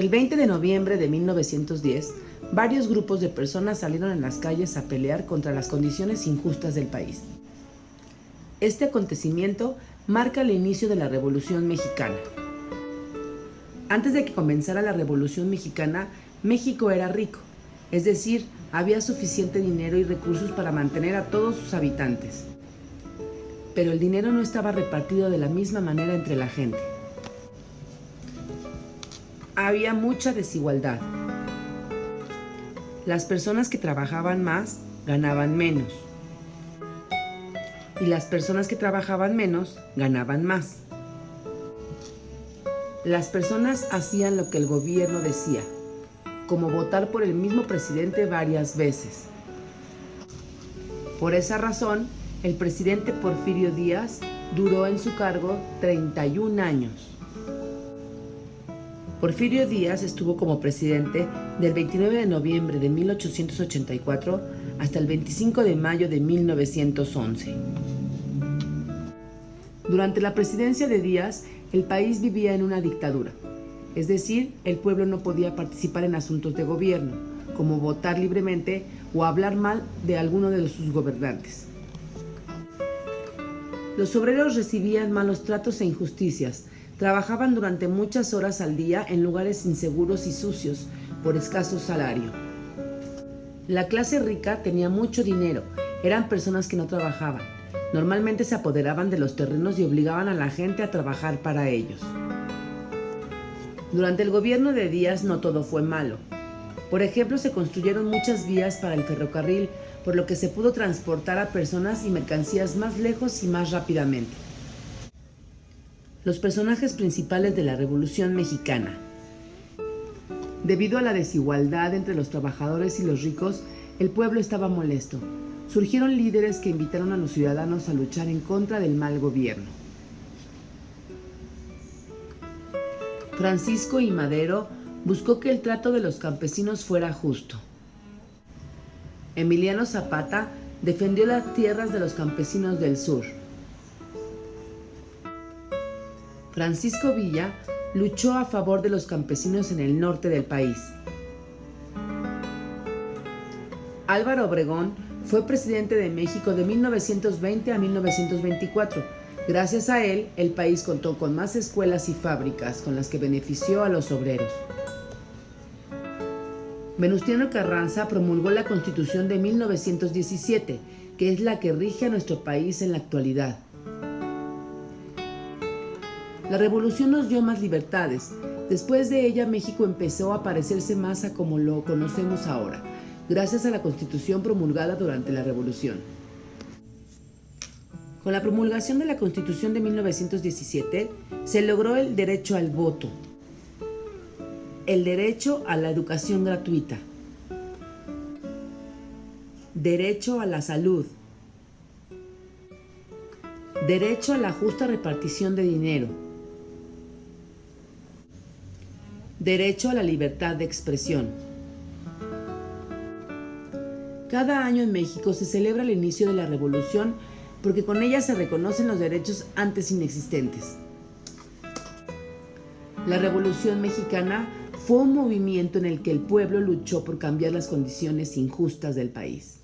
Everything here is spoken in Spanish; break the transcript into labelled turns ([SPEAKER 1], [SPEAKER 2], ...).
[SPEAKER 1] El 20 de noviembre de 1910, varios grupos de personas salieron en las calles a pelear contra las condiciones injustas del país. Este acontecimiento marca el inicio de la Revolución Mexicana. Antes de que comenzara la Revolución Mexicana, México era rico, es decir, había suficiente dinero y recursos para mantener a todos sus habitantes. Pero el dinero no estaba repartido de la misma manera entre la gente. Había mucha desigualdad. Las personas que trabajaban más ganaban menos. Y las personas que trabajaban menos ganaban más. Las personas hacían lo que el gobierno decía, como votar por el mismo presidente varias veces. Por esa razón, el presidente Porfirio Díaz duró en su cargo 31 años. Porfirio Díaz estuvo como presidente del 29 de noviembre de 1884 hasta el 25 de mayo de 1911. Durante la presidencia de Díaz, el país vivía en una dictadura, es decir, el pueblo no podía participar en asuntos de gobierno, como votar libremente o hablar mal de alguno de sus gobernantes. Los obreros recibían malos tratos e injusticias, trabajaban durante muchas horas al día en lugares inseguros y sucios por escaso salario. La clase rica tenía mucho dinero, eran personas que no trabajaban. Normalmente se apoderaban de los terrenos y obligaban a la gente a trabajar para ellos. Durante el gobierno de Díaz no todo fue malo. Por ejemplo, se construyeron muchas vías para el ferrocarril, por lo que se pudo transportar a personas y mercancías más lejos y más rápidamente. Los personajes principales de la Revolución Mexicana. Debido a la desigualdad entre los trabajadores y los ricos, el pueblo estaba molesto. Surgieron líderes que invitaron a los ciudadanos a luchar en contra del mal gobierno. Francisco I. Madero buscó que el trato de los campesinos fuera justo. Emiliano Zapata defendió las tierras de los campesinos del sur. Francisco Villa luchó a favor de los campesinos en el norte del país. Álvaro Obregón fue presidente de México de 1920 a 1924. Gracias a él, el país contó con más escuelas y fábricas, con las que benefició a los obreros. Venustiano Carranza promulgó la Constitución de 1917, que es la que rige a nuestro país en la actualidad. La revolución nos dio más libertades. Después de ella, México empezó a parecerse más a como lo conocemos ahora, gracias a la Constitución promulgada durante la Revolución. Con la promulgación de la Constitución de 1917, se logró el derecho al voto, el derecho a la educación gratuita, derecho a la salud, derecho a la justa repartición de dinero, derecho a la libertad de expresión. Cada año en México se celebra el inicio de la Revolución porque con ella se reconocen los derechos antes inexistentes. La Revolución Mexicana fue un movimiento en el que el pueblo luchó por cambiar las condiciones injustas del país.